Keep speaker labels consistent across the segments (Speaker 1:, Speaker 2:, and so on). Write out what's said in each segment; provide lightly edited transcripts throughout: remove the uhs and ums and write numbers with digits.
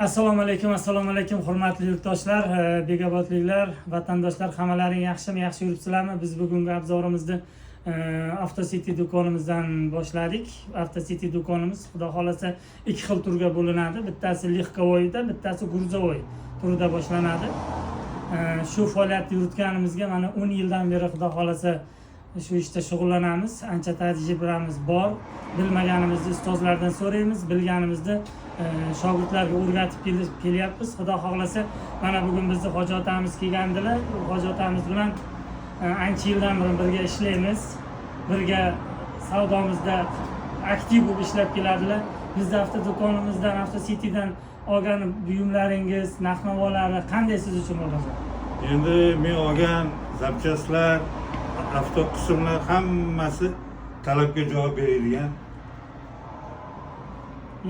Speaker 1: Assalomu alaykum hurmatli yurtdoshlar, bekobodliklar, vatandoshlar, hammalaring yaxshimi, yaxshi yuribsizlarmi? Biz bugungi obzorimizni Avtocity do'konimizdan boshladik. Avtocity do'konimiz xudo xolasa ikki xil turga bo'linadi. Bittasi lehkovoyda, bittasi gruzovoy turida boshlanadi. Shu faoliyatni yuritganimizga mana 10 yildan beri xudo xolasa shu ishda shug'ullanamiz. Ancha tajribamiz bor. Bilmaganimizni ustozlardan so'raymiz, bilganimizni shogirdlarga o'rgatib kelyapmiz. Xudo xohlasa mana bugun bizni Hoji otamiz kelgandilar. Hoji otamiz bilan ancha yildan beri birga ishlaymiz. Birga savdomizda aktiv bo'lib ishlab keladilar. Bizning avtodo'konimizdan, Avtocitydan olgan buyumlaringiz, narx-navolari qanday siz uchun bo'ladi?
Speaker 2: Endi men olgan zapchastlar, avto qismlar hammasi talabga javob beradigan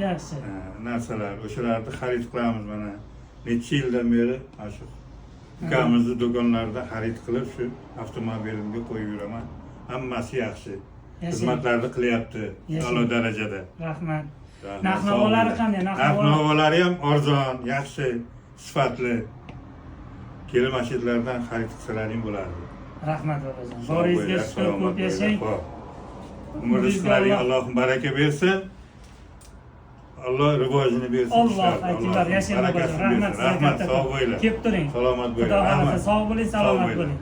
Speaker 1: Yaxshi.
Speaker 2: narsalar. O'shalarni xarid qilamiz mana. Necha yildan beri shu ukamizni do'konlarida xarid qilib shu avtomobilimga qo'yib yuraman. Hammasi yaxshi. Xizmatlarni qilyapti a'lo darajada.
Speaker 1: Rahmat. Narx-navolari qanday?
Speaker 2: Narx-navolari ham arzon, yaxshi, sifatli. Kelmashetlardan xarid qilsalaring bo'ladi.
Speaker 1: Rahmat otajon. Boringizga shukur, ko'p yashang.
Speaker 2: Umringizga Alloh baraka bersin. Allah rivojini bersin.
Speaker 1: Alloh akbar, yashang otajon. Rahmat,
Speaker 2: rahmat, sog' bo'ling.
Speaker 1: Kelib turing.
Speaker 2: Salomat bo'ling.
Speaker 1: Xudo xolasa sog' bo'ling, salomat bo'ling.